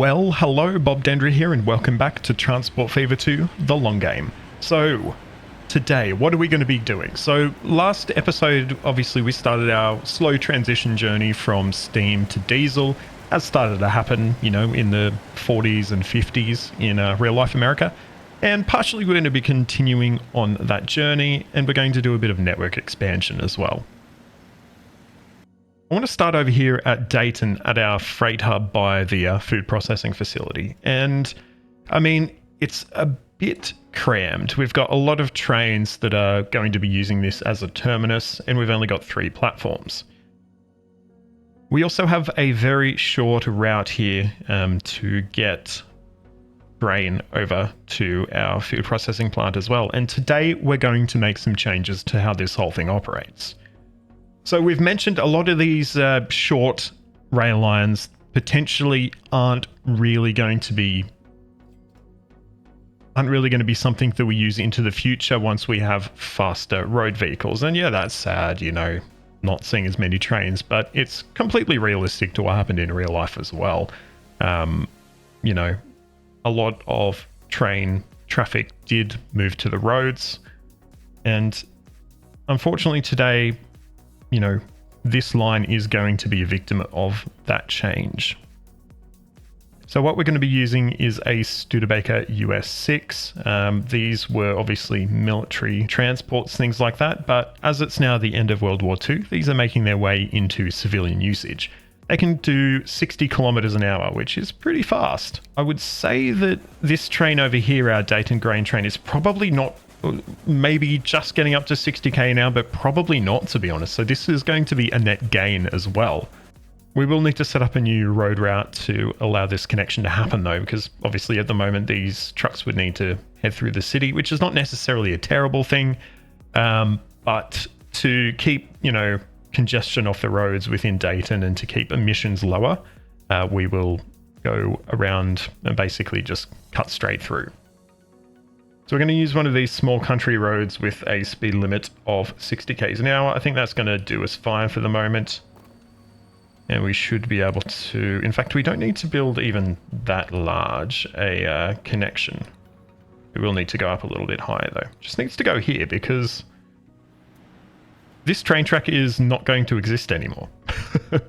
Well, hello, Bob Dendry here, and welcome back to Transport Fever 2, The Long Game. So, today, what are we going to be doing? So, last episode, obviously, we started our slow transition journey from steam to diesel, as started to happen, you know, in the 40s and 50s in real-life America. And partially we're going to be continuing on that journey, and we're going to do a bit of network expansion as well. I want to start over here at Dayton at our freight hub by the food processing facility. And I mean, it's a bit crammed. We've got a lot of trains that are going to be using this as a terminus, and we've only got 3 platforms. We also have a very short route here to get grain over to our food processing plant as well. And today we're going to make some changes to how this whole thing operates. So we've mentioned a lot of these short rail lines potentially aren't really going to be something that we use into the future once we have faster road vehicles. And yeah, that's sad, you know, not seeing as many trains, but it's completely realistic to what happened in real life as well. You know, a lot of train traffic did move to the roads, and unfortunately today, you know, this line is going to be a victim of that change. So what we're going to be using is a Studebaker US6. These were obviously military transports, things like that, but as it's now the end of World War II, these are making their way into civilian usage. They can do 60 kilometers an hour, which is pretty fast. I would say that this train over here, our Dayton grain train, is probably not, maybe just getting up to 60k an hour, but probably not, to be honest. So this is going to be a net gain as well. We will need to set up a new road route to allow this connection to happen though, because obviously at the moment these trucks would need to head through the city, which is not necessarily a terrible thing. But to keep, you know, congestion off the roads within Dayton and to keep emissions lower, we will go around and basically just cut straight through. So we're going to use one of these small country roads with a speed limit of 60 k's an hour. I think that's going to do us fine for the moment. And we should be able to... In fact, we don't need to build even that large a connection. We will need to go up a little bit higher though. Just needs to go here because this train track is not going to exist anymore,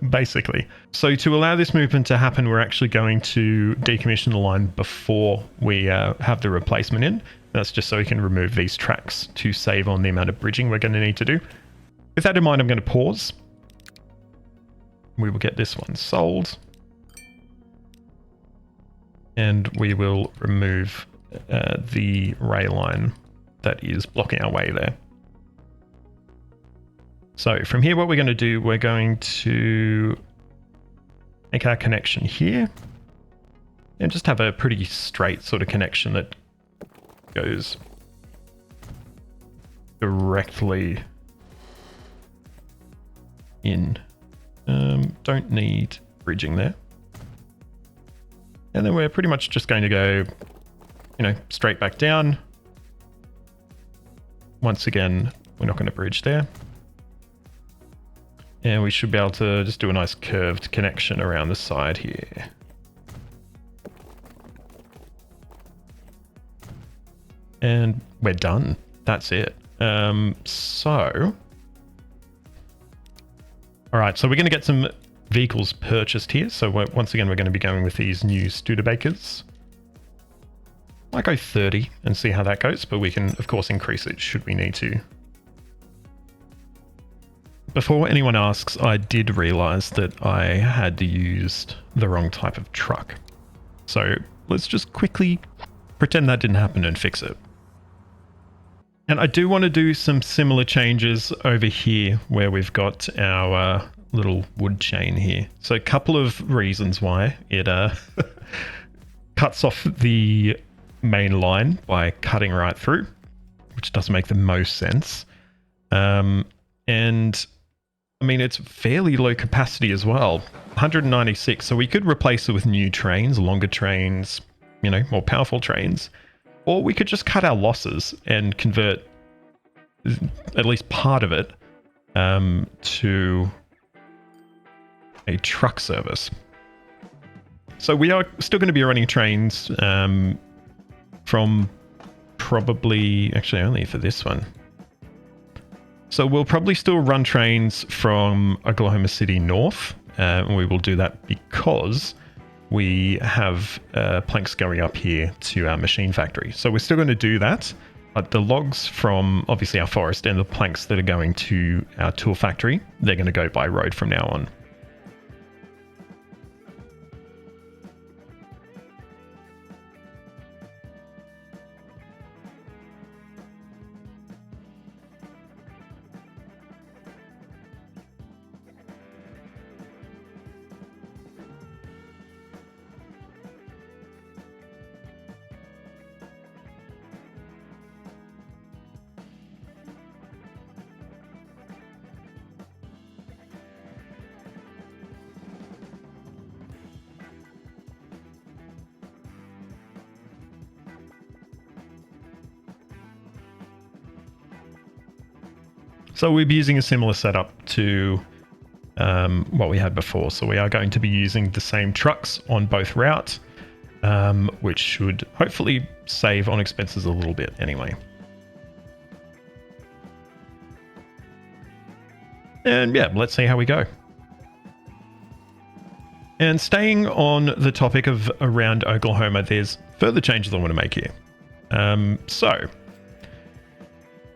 basically. So to allow this movement to happen, we're actually going to decommission the line before we have the replacement in. That's just so we can remove these tracks to save on the amount of bridging we're going to need to do. With that in mind, I'm going to pause. We will get this one sold. And we will remove the rail line that is blocking our way there. So from here, what we're going to do, we're going to make our connection here and just have a pretty straight sort of connection that goes directly in. Don't need bridging there. And then we're pretty much just going to go, you know, straight back down. Once again, we're not going to bridge there. And we should be able to just do a nice curved connection around the side here. And we're done. That's it. So... Alright, so we're going to get some vehicles purchased here. So once again, we're going to be going with these new Studebakers. Might go 30 and see how that goes, but we can, of course, increase it should we need to. Before anyone asks, I did realize that I had used the wrong type of truck. So let's just quickly pretend that didn't happen and fix it. And I do want to do some similar changes over here where we've got our little wood chain here. So a couple of reasons why it cuts off the main line by cutting right through, which doesn't make the most sense. And I mean, it's fairly low capacity as well, 196. So we could replace it with new trains, longer trains, you know, more powerful trains. Or we could just cut our losses and convert at least part of it to a truck service. So we are still going to be running trains from probably, actually only for this one. So we'll probably still run trains from Oklahoma City north. And we will do that because we have planks going up here to our machine factory. So we're still going to do that. But the logs from obviously our forest and the planks that are going to our tool factory, they're going to go by road from now on. So we'll be using a similar setup to what we had before. So we are going to be using the same trucks on both routes, which should hopefully save on expenses a little bit anyway. And yeah, let's see how we go. And staying on the topic of around Oklahoma, there's further changes I want to make here. So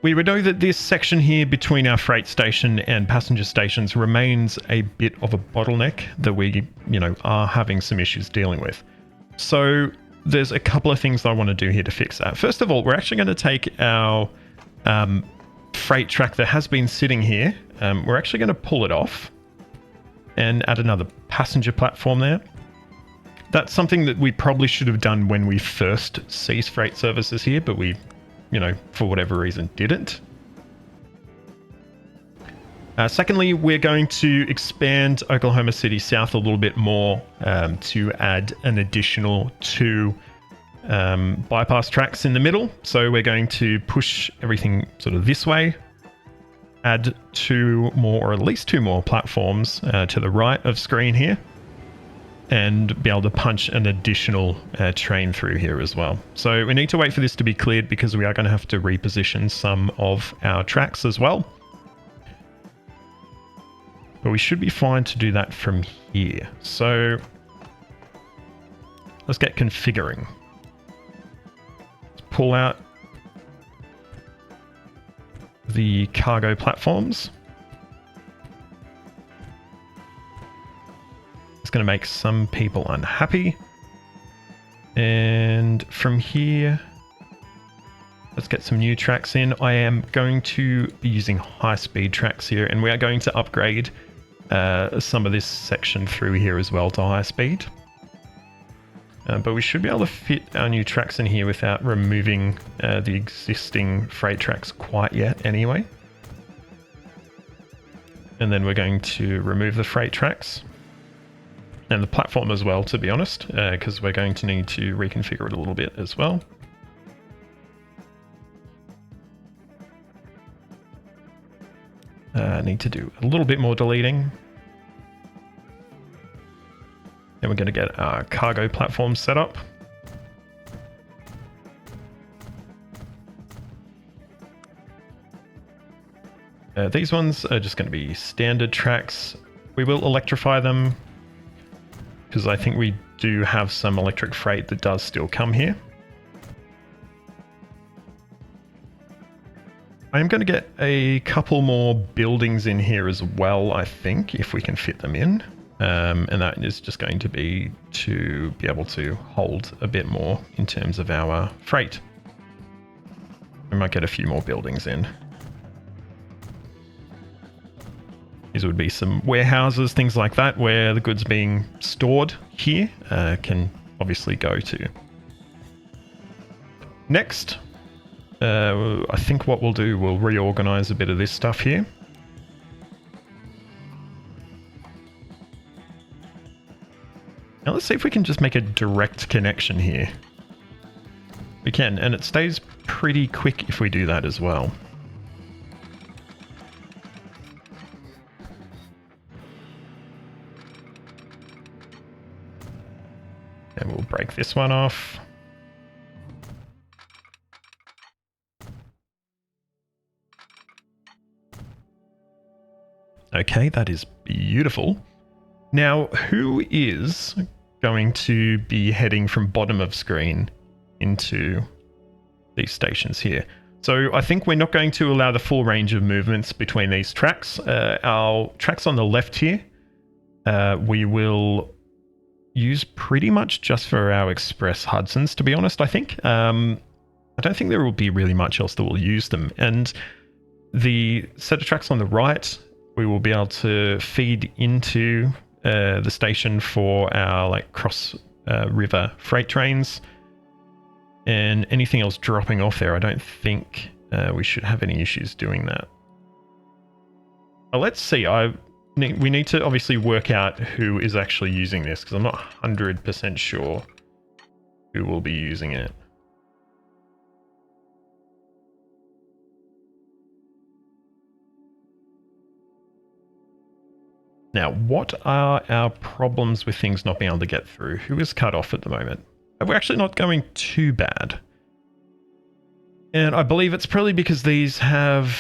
we would know that this section here between our freight station and passenger stations remains a bit of a bottleneck that we, are having some issues dealing with. So there's a couple of things that I want to do here to fix that. First of all, we're actually going to take our freight track that has been sitting here. We're actually going to pull it off and add another passenger platform there. That's something that we probably should have done when we first ceased freight services here, but we for whatever reason didn't. Secondly, we're going to expand Oklahoma City South a little bit more to add an additional 2 bypass tracks in the middle. So we're going to push everything sort of this way, add 2 more, or at least 2 more platforms to the right of screen here, and be able to punch an additional train through here as well. So we need to wait for this to be cleared because we are going to have to reposition some of our tracks as well. But we should be fine to do that from here. So let's get configuring. Let's pull out the cargo platforms. It's going to make some people unhappy. And from here, let's get some new tracks in. I am going to be using high-speed tracks here, and we are going to upgrade some of this section through here as well to high speed. But we should be able to fit our new tracks in here without removing the existing freight tracks quite yet anyway. And then we're going to remove the freight tracks. And the platform as well, to be honest, because we're going to need to reconfigure it a little bit as well. Need to do a little bit more deleting. Then we're going to get our cargo platform set up. These ones are just going to be standard tracks. We will electrify them, because I think we do have some electric freight that does still come here. I am going to get a couple more buildings in here as well, I think, if we can fit them in. And that is just going to be to be able to hold a bit more in terms of our freight. We might get a few more buildings in. These would be some warehouses, things like that, where the goods being stored here can obviously go to. Next, I think what we'll do, we'll reorganize a bit of this stuff here. Now let's see if we can just make a direct connection here. We can, and it stays pretty quick if we do that as well. break this one off. Okay, that is beautiful. Now, who is going to be heading from bottom of screen into these stations here? So I think we're not going to allow the full range of movements between these tracks. Our tracks on the left here, we will use pretty much just for our express Hudsons, to be honest, I think. I don't think there will be really much else that will use them. And the set of tracks on the right, we will be able to feed into the station for our like cross river freight trains. And anything else dropping off there, I don't think we should have any issues doing that. Well, let's see. We need to obviously work out who is actually using this, because I'm not 100% sure who will be using it. Now, what are our problems with things not being able to get through? Who is cut off at the moment? We're actually not going too bad. And I believe it's probably because these have...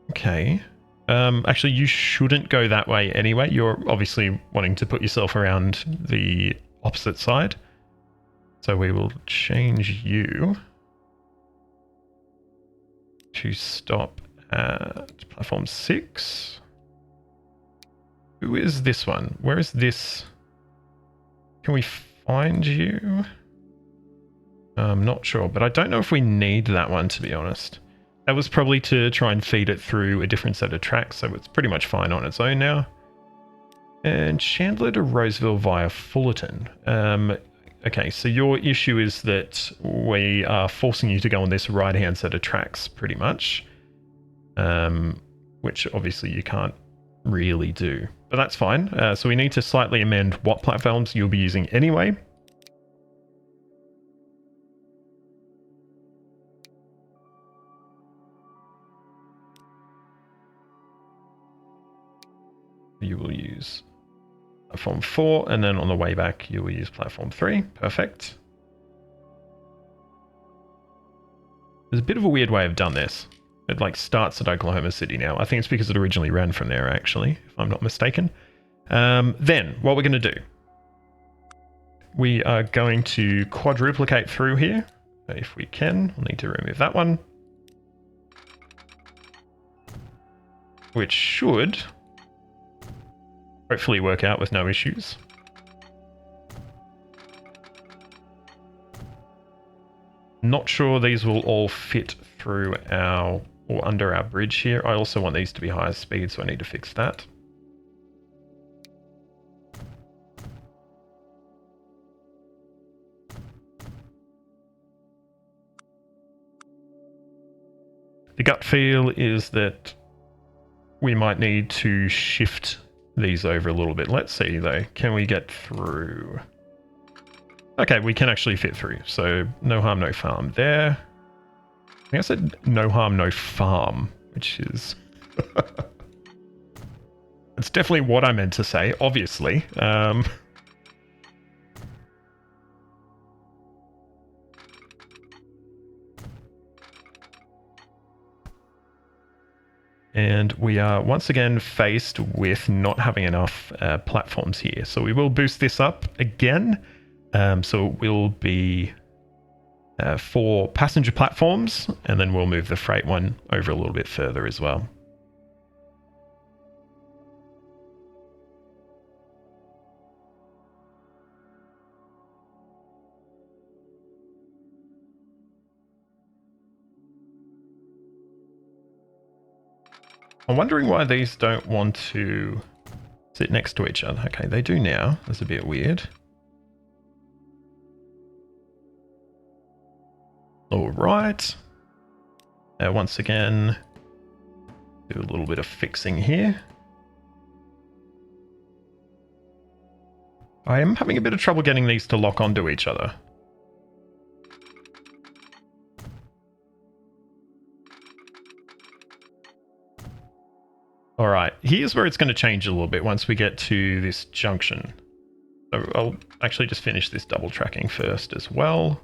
okay. Actually, you shouldn't go that way anyway. You're obviously wanting to put yourself around the opposite side. So we will change you to stop at platform 6. Who is this one? Where is this? Can we find you? I'm not sure, but I don't know if we need that one, to be honest. That was probably to try and feed it through a different set of tracks, so it's pretty much fine on its own now. And Chandler to Roseville via Fullerton. Okay, so your issue is that we are forcing you to go on this right-hand set of tracks, pretty much. Which obviously you can't really do. But that's fine. So we need to slightly amend what platforms you'll be using anyway. You will use platform 4, and then on the way back you will use platform 3. Perfect. There's a bit of a weird way I've done this. It like starts at Oklahoma City now. I think it's because it originally ran from there, actually, if I'm not mistaken. Then what we're going to do, we are going to quadruplicate through here. If we can, we'll need to remove that one, which should hopefully work out with no issues. Not sure these will all fit through our or under our bridge here. I also want these to be higher speed, so I need to fix that. The gut feel is that we might need to shift these over a little bit. Let's see though, can we get through? Okay, we can actually fit through, so no harm, no farm there. I think I said no harm, no farm, which is... It's definitely what I meant to say, obviously. And we are once again faced with not having enough platforms here. So we will boost this up again. So it will be 4 passenger platforms, and then we'll move the freight one over a little bit further as well. I'm wondering why these don't want to sit next to each other. Okay, they do now. That's a bit weird. All right. Once again, do a little bit of fixing here. I am having a bit of trouble getting these to lock onto each other. All right, here's where it's going to change a little bit once we get to this junction. So I'll actually just finish this double tracking first as well.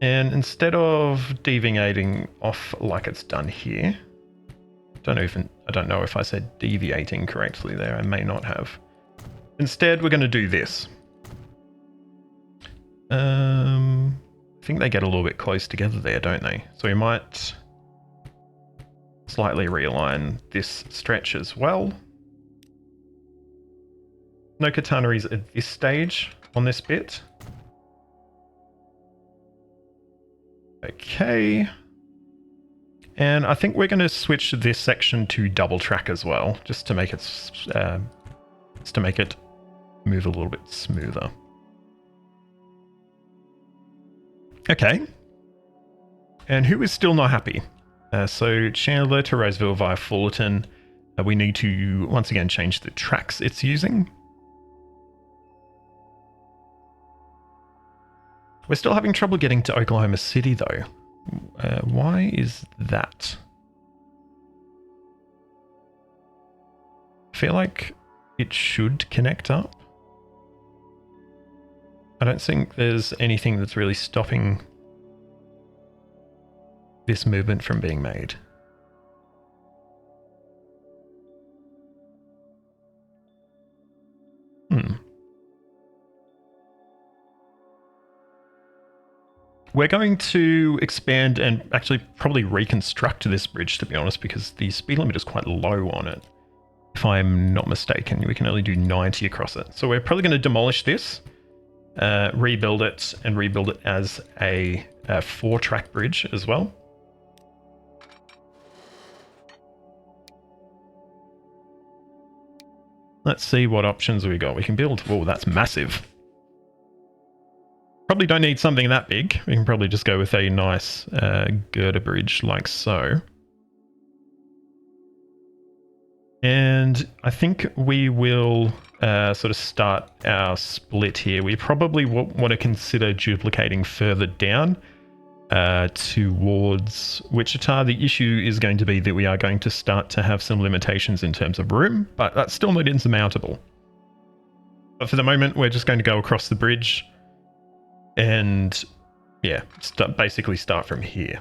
And instead of deviating off like it's done here, I don't know if I said deviating correctly there. I may not have. Instead, we're going to do this. I think they get a little bit close together there, don't they? So we might slightly realign this stretch as well. No katanas at this stage on this bit. Okay. And I think we're going to switch this section to double track as well, just to make it move a little bit smoother. Okay. And who is still not happy? So Chandler to Roseville via Fullerton. We need to once again change the tracks it's using. We're still having trouble getting to Oklahoma City though. Why is that? I feel like it should connect up. I don't think there's anything that's really stopping this movement from being made. We're going to expand and actually probably reconstruct this bridge, to be honest, because the speed limit is quite low on it. If I'm not mistaken, we can only do 90 across it. So we're probably going to demolish this, rebuild it, and rebuild it as a 4-track bridge as well. Let's see what options we got. We can build... Whoa, that's massive. Probably don't need something that big. We can probably just go with a nice girder bridge like so. And I think we will sort of start our split here. We probably want to consider duplicating further down towards Wichita. The issue is going to be that we are going to start to have some limitations in terms of room, but that's still not insurmountable. But for the moment, we're just going to go across the bridge and, yeah, basically start from here.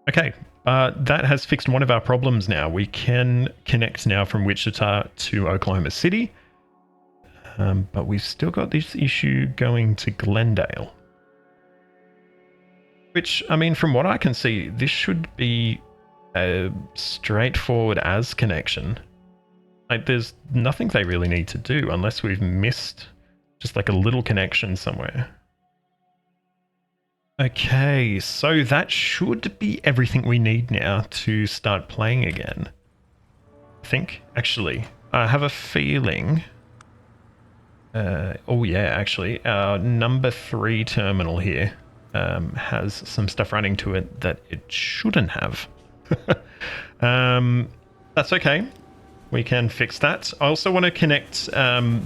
Okay, that has fixed one of our problems now. We can connect now from Wichita to Oklahoma City, but we've still got this issue going to Glendale. Which, I mean, from what I can see, this should be a straightforward as connection. Like, there's nothing they really need to do unless we've missed just like a little connection somewhere. Okay, so that should be everything we need now to start playing again. I think, actually, I have a feeling... oh yeah, actually, our number 3 terminal here has some stuff running to it that it shouldn't have. That's okay. We can fix that. I also want to connect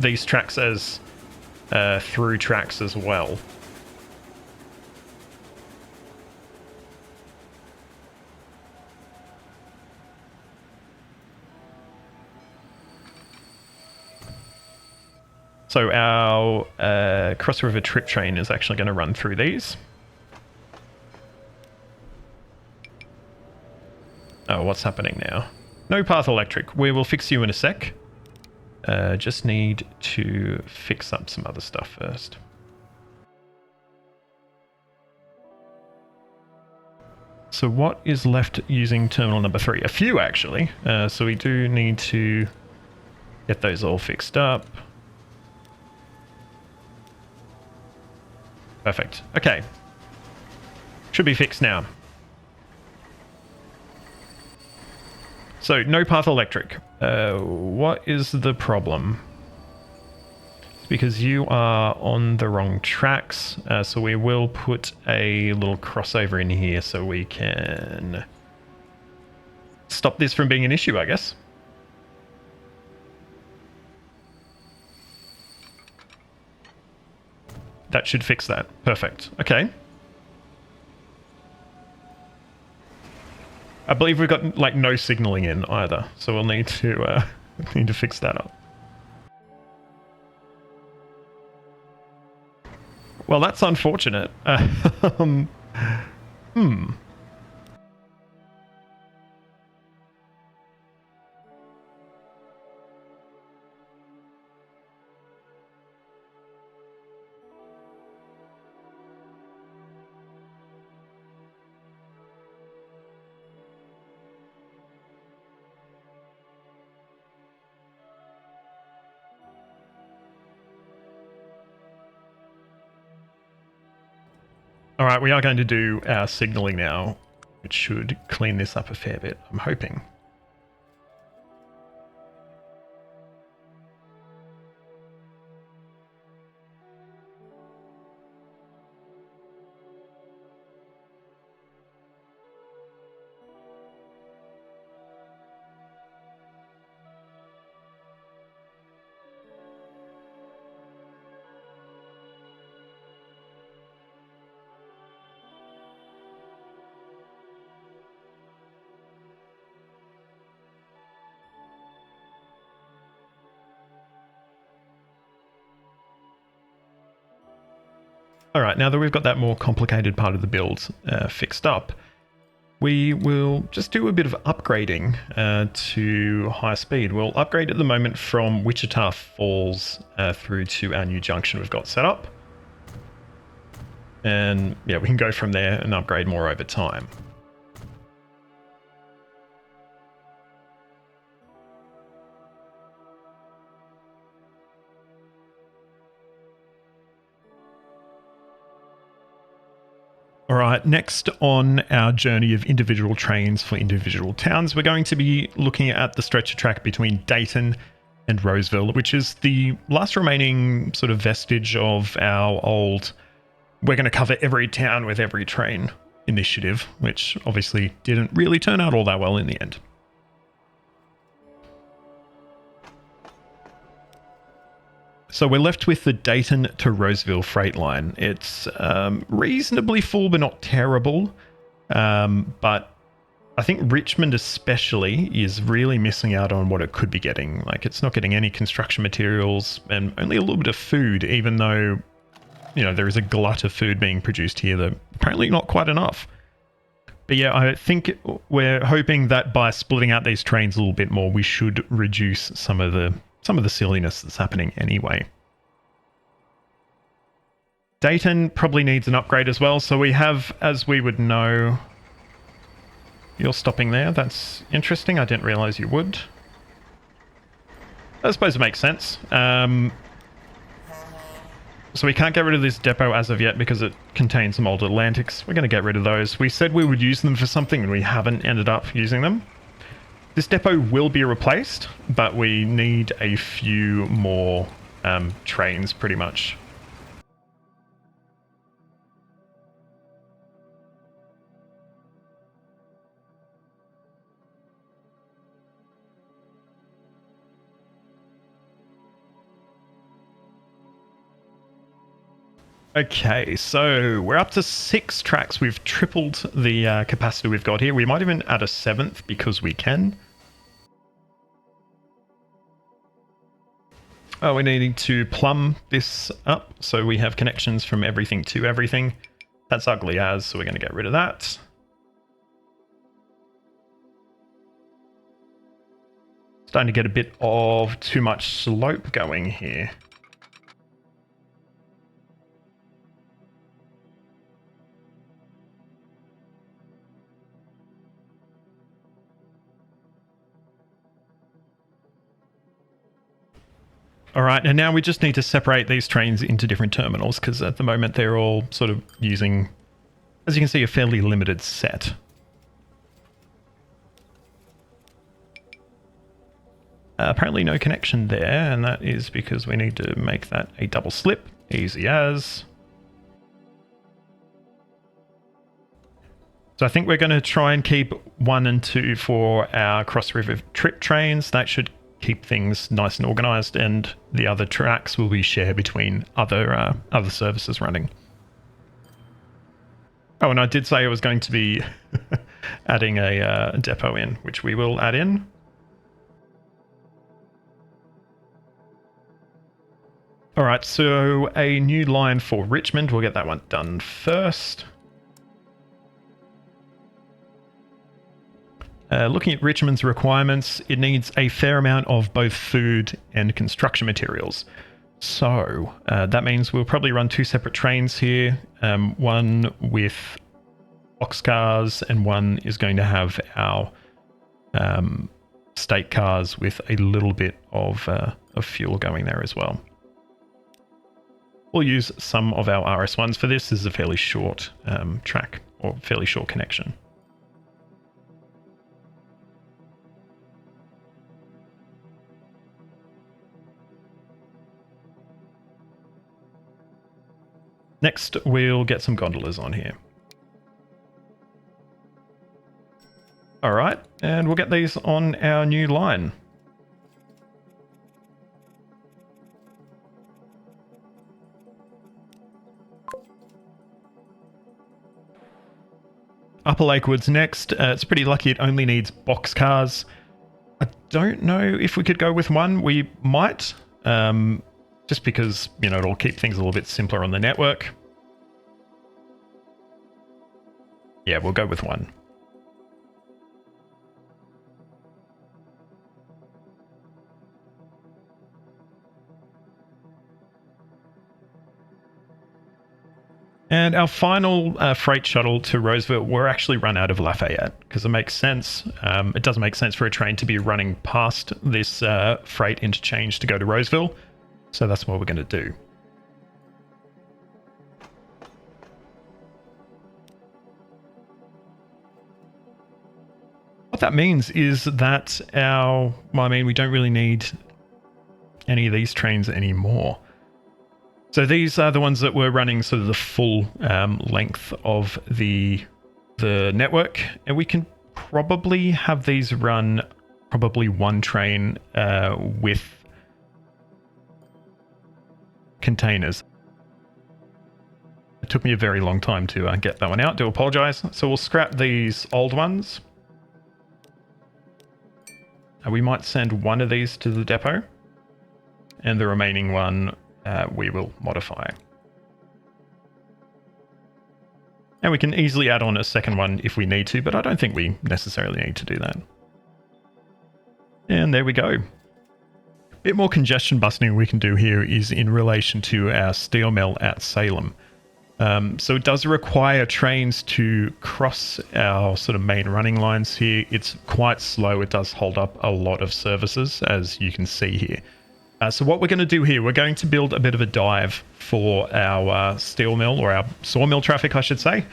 these tracks as through tracks as well. So our Cross River trip train is actually going to run through these. Oh, what's happening now? No path electric. We will fix you in a sec. Just need to fix up some other stuff first. So what is left using terminal number 3? A few, actually. So we do need to get those all fixed up. Perfect. Okay. Should be fixed now. So, no path electric. What is the problem? It's because you are on the wrong tracks. So we will put a little crossover in here so we can stop this from being an issue, I guess. That should fix that. Perfect. Okay. I believe we've got like no signaling in either, so we'll need to fix that up. Well, that's unfortunate. All right, we are going to do our signaling now, which should clean this up a fair bit, I'm hoping. All right, now that we've got that more complicated part of the build fixed up, we will just do a bit of upgrading to high speed. We'll upgrade at the moment from Wichita Falls through to our new junction we've got set up. And yeah, we can go from there and upgrade more over time. All right, next on our journey of individual trains for individual towns, we're going to be looking at the stretch of track between Dayton and Roseville, which is the last remaining sort of vestige of our old, we're going to cover every town with every train initiative, which obviously didn't really turn out all that well in the end. So we're left with the Dayton to Roseville freight line. It's reasonably full, but not terrible. But I think Richmond especially is really missing out on what it could be getting. Like, it's not getting any construction materials and only a little bit of food, even though, you know, there is a glut of food being produced here that apparently not quite enough. But yeah, I think we're hoping that by splitting out these trains a little bit more, we should reduce some of the silliness that's happening anyway. Dayton probably needs an upgrade as well. So we have, as we would know, you're stopping there. That's interesting. I didn't realize you would. I suppose it makes sense. So we can't get rid of this depot as of yet because it contains some old Atlantics. We're going to get rid of those. We said we would use them for something and we haven't ended up using them. This depot will be replaced, but we need a few more trains pretty much. Okay, so we're up to 6 tracks. We've tripled the capacity we've got here. We might even add a 7th because we can. Oh, we're needing to plumb this up so we have connections from everything to everything. That's ugly as, so we're going to get rid of that. Starting to get a bit of too much slope going here. All right, and now we just need to separate these trains into different terminals because at the moment they're all sort of using, as you can see, a fairly limited set. Apparently no connection there, and that is because we need to make that a double slip. Easy as. So I think we're going to try and keep 1 and 2 for our cross-river trip trains. That should keep things nice and organized, and the other tracks will be shared between other services running. Oh, and I did say it was going to be adding a depot in, which we will add in. All right, so a new line for Richmond. We'll get that one done first. Looking at Richmond's requirements, it needs a fair amount of both food and construction materials. So that means we'll probably run two separate trains here, one with boxcars and one is going to have our state cars with a little bit of fuel going there as well. We'll use some of our RS1s for this. This is a fairly short track or fairly short connection. Next, we'll get some gondolas on here. All right, and we'll get these on our new line. Upper Lakewood's next. It's pretty lucky it only needs boxcars. I don't know if we could go with one. We might, just because, you know, it'll keep things a little bit simpler on the network. Yeah, we'll go with one. And our final freight shuttle to Roseville, we're actually run out of Lafayette because it makes sense. It doesn't make sense for a train to be running past this freight interchange to go to Roseville. So that's what we're going to do. What that means is that we don't really need any of these trains anymore. So these are the ones that were running sort of the full length of the network, and we can probably have these run probably one train with containers. It took me a very long time to get that one out. Do apologize. So we'll scrap these old ones. We might send one of these to the depot, and the remaining one we will modify. And we can easily add on a second one if we need to, but I don't think we necessarily need to do that. And there we go. A bit more congestion busting we can do here is in relation to our steel mill at Salem. So it does require trains to cross our sort of main running lines here. It's quite slow. It does hold up a lot of services, as you can see here. So what we're going to do here, we're going to build a bit of a dive for our steel mill, or our sawmill traffic, I should say.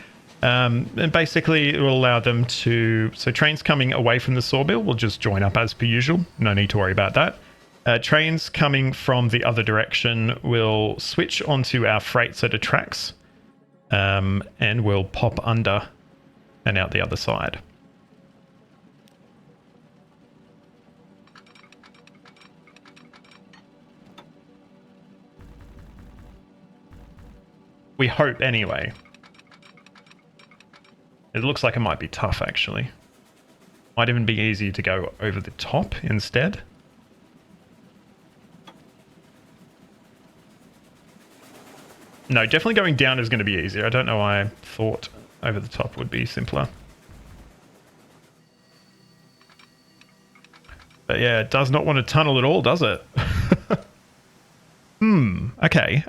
And basically it will allow them to... So trains coming away from the sawmill will just join up as per usual. No need to worry about that. Trains coming from the other direction will switch onto our freight set of tracks. And we'll pop under and out the other side. We hope, anyway. It looks like it might be tough, actually. Might even be easy to go over the top instead. No, definitely going down is going to be easier. I don't know why I thought over the top would be simpler. But yeah, it does not want to tunnel at all, does it? Okay.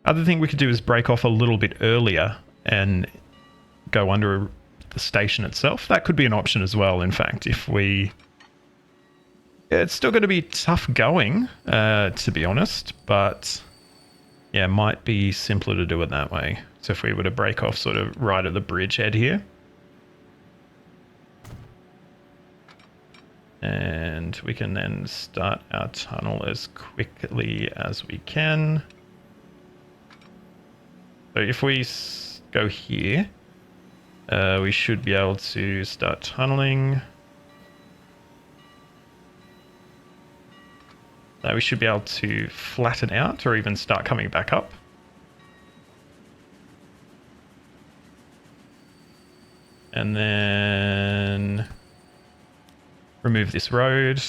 Other thing we could do is break off a little bit earlier and go under the station itself. That could be an option as well, in fact, if we... It's still going to be tough going, to be honest, but yeah, it might be simpler to do it that way. So if we were to break off sort of right at the bridgehead here. And we can then start our tunnel as quickly as we can. So if we go here, we should be able to start tunneling. We should be able to flatten out or even start coming back up. And then remove this road.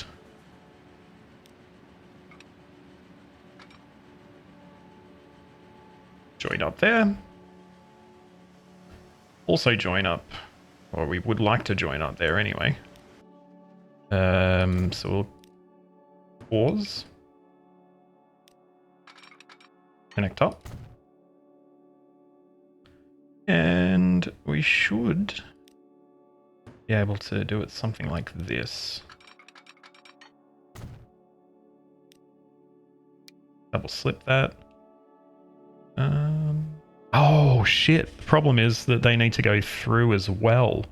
Join up there. Also join up, or we would like to join up there anyway. So we'll pause. Connect up. And we should be able to do it something like this. Double slip that. Oh shit, the problem is that they need to go through as well.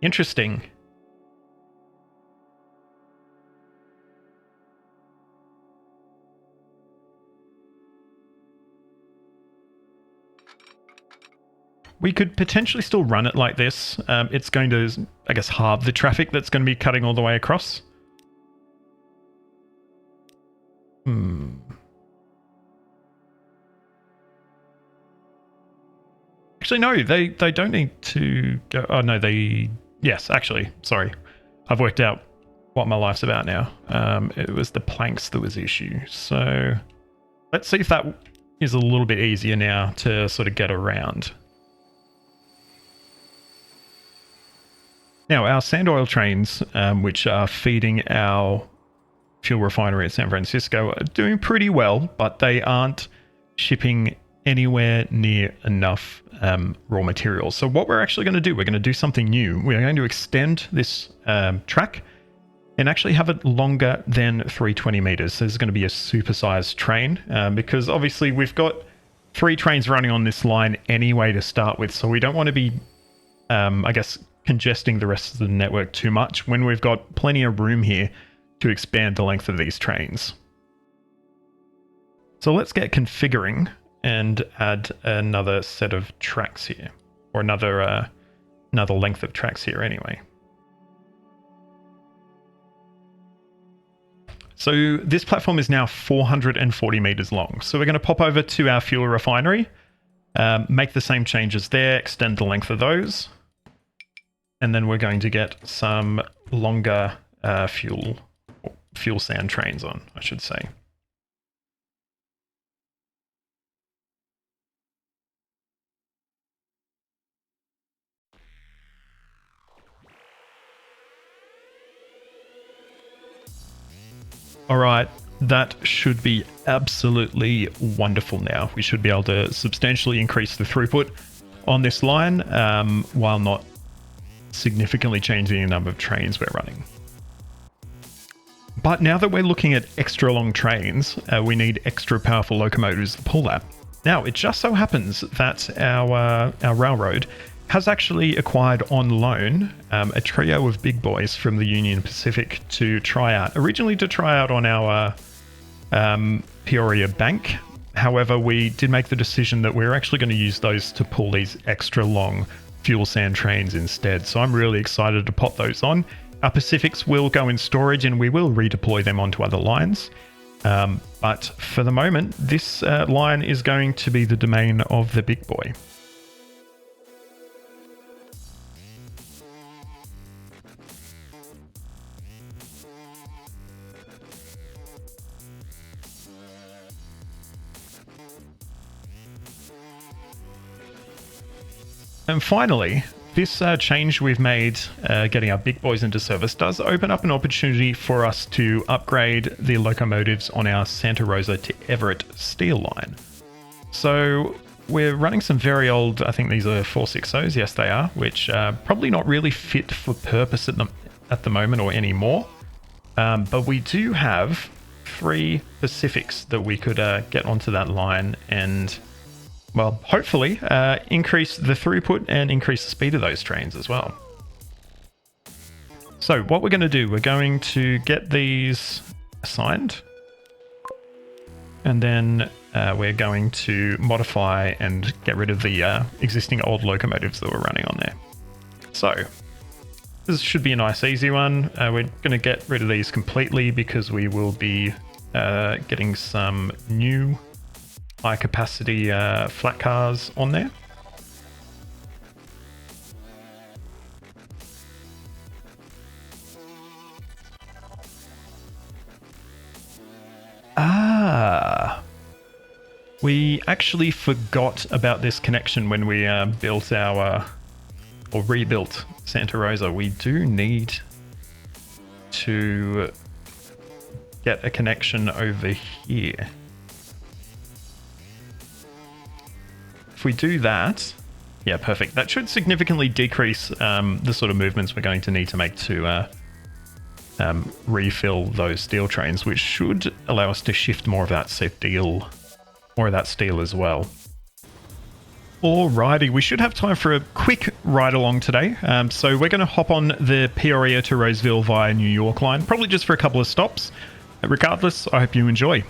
Interesting. We could potentially still run it like this. It's going to, I guess, halve the traffic that's going to be cutting all the way across. Actually, no, they don't need to go. Oh, no, yes, actually, sorry. I've worked out what my life's about now. It was the planks that was the issue. So let's see if that is a little bit easier now to sort of get around. Now, our sand oil trains, which are feeding our fuel refinery at San Francisco, are doing pretty well, but they aren't shipping anywhere near enough raw materials. So what we're actually going to do, we're going to do something new. We're going to extend this track and actually have it longer than 320 meters. So this is going to be a supersized train because obviously we've got 3 trains running on this line anyway to start with. So we don't want to be, I guess, congesting the rest of the network too much when we've got plenty of room here to expand the length of these trains. So let's get configuring and add another set of tracks here, or another length of tracks here anyway. So this platform is now 440 meters long. So we're going to pop over to our fuel refinery, make the same changes there, extend the length of those, and then we're going to get some longer fuel sand trains on, I should say. All right, that should be absolutely wonderful now. We should be able to substantially increase the throughput on this line while not significantly changing the number of trains we're running. But now that we're looking at extra long trains, we need extra powerful locomotives to pull that. Now, it just so happens that our railroad has actually acquired on loan a trio of big boys from the Union Pacific to try out. Originally to try out on our Peoria bank. However, we did make the decision that we're actually going to use those to pull these extra long fuel sand trains instead. So I'm really excited to pop those on. Our Pacifics will go in storage and we will redeploy them onto other lines. But for the moment, this line is going to be the domain of the big boy. And finally, this change we've made, getting our big boys into service, does open up an opportunity for us to upgrade the locomotives on our Santa Rosa to Everett steel line. So we're running some very old, I think these are 460s, yes they are, which are probably not really fit for purpose at the moment or anymore. But we do have 3 Pacifics that we could get onto that line and, well, hopefully increase the throughput and increase the speed of those trains as well. So what we're going to do, we're going to get these assigned, and then we're going to modify and get rid of the existing old locomotives that we're running on there. So this should be a nice easy one. We're going to get rid of these completely because we will be getting some new high capacity flat cars on there. We actually forgot about this connection when we built our, or rebuilt Santa Rosa. We do need to get a connection over here. If we do that, yeah, perfect. That should significantly decrease the sort of movements we're going to need to make to refill those steel trains, which should allow us to shift more of that steel as well. Alrighty, we should have time for a quick ride along today. So we're going to hop on the Peoria to Roseville via New York line, probably just for a couple of stops. Regardless, I hope you enjoy.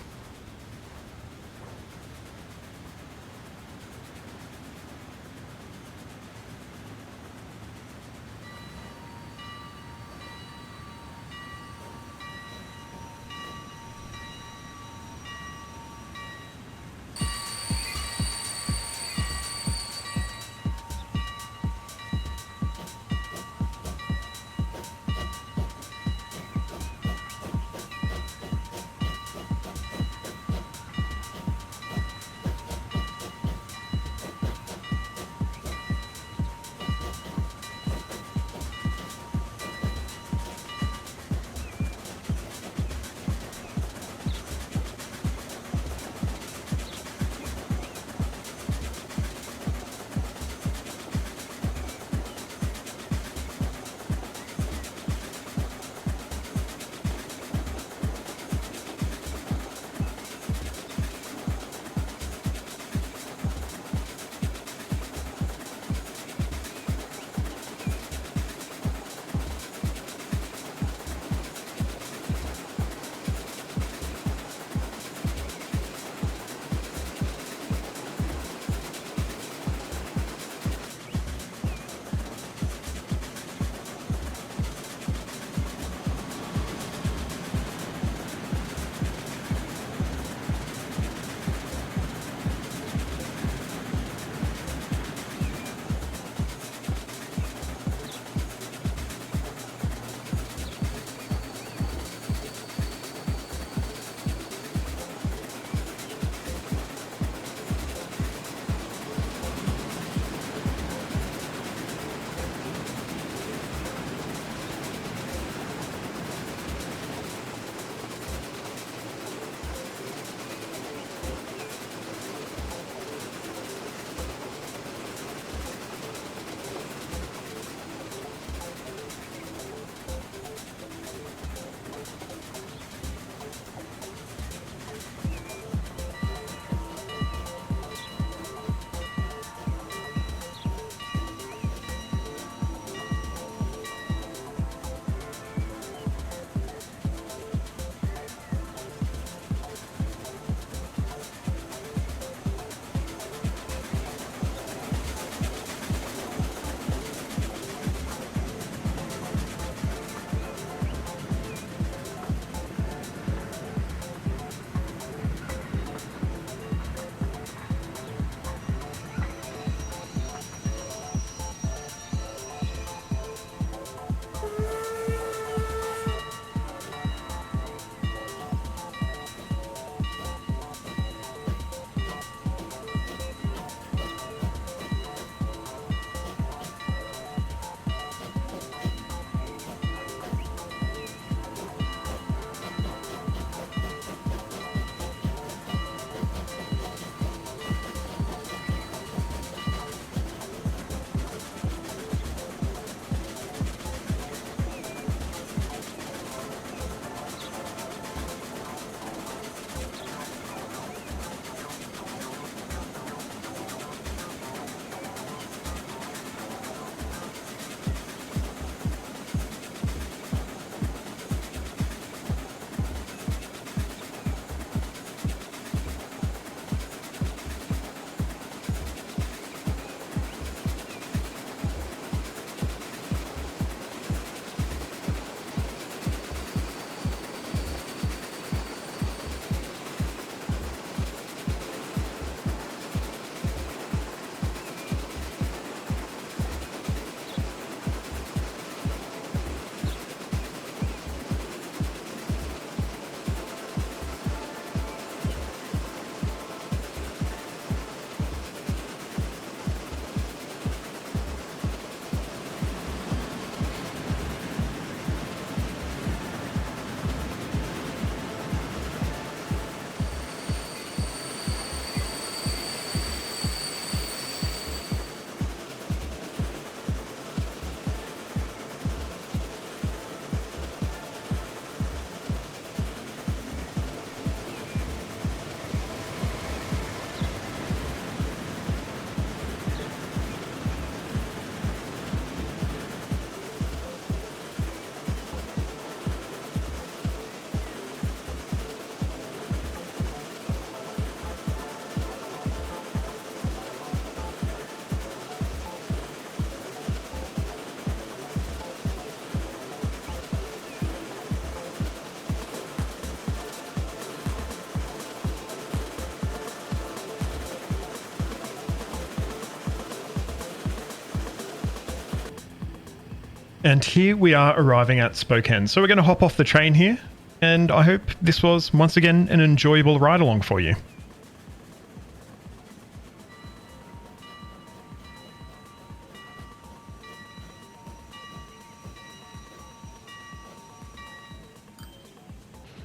And here we are arriving at Spokane. So we're going to hop off the train here, and I hope this was once again an enjoyable ride along for you.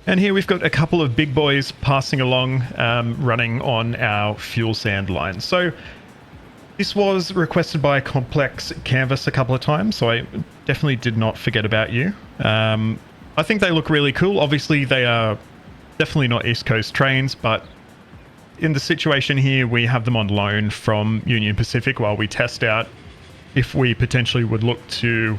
And here we've got a couple of big boys passing along, running on our fuel sand line. So this was requested by Complex Canvas a couple of times, so I definitely did not forget about you. I think they look really cool. Obviously, they are definitely not East Coast trains, but in the situation here, we have them on loan from Union Pacific while we test out if we potentially would look to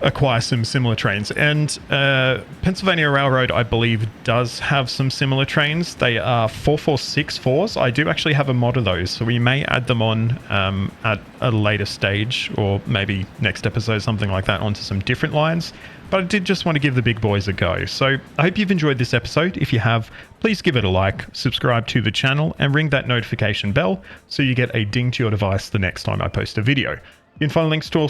acquire some similar trains. And Pennsylvania Railroad, I believe, does have some similar trains. They are 4464s. I do actually have a mod of those, so we may add them on at a later stage, or maybe next episode, something like that, onto some different lines. But I did just want to give the big boys a go. So I hope you've enjoyed this episode. If you have, please give it a like, subscribe to the channel, and ring that notification bell so you get a ding to your device the next time I post a video. You can find links to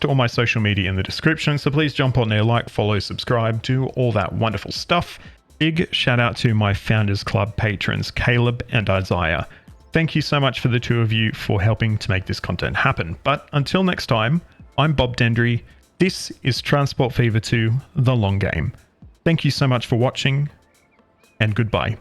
all my social media in the description, so please jump on there, like, follow, subscribe, do all that wonderful stuff. Big shout out to my Founders Club patrons, Caleb and Isaiah. Thank you so much for the two of you for helping to make this content happen. But until next time, I'm Bob Dendry. This is Transport Fever 2, The Long Game. Thank you so much for watching, and goodbye.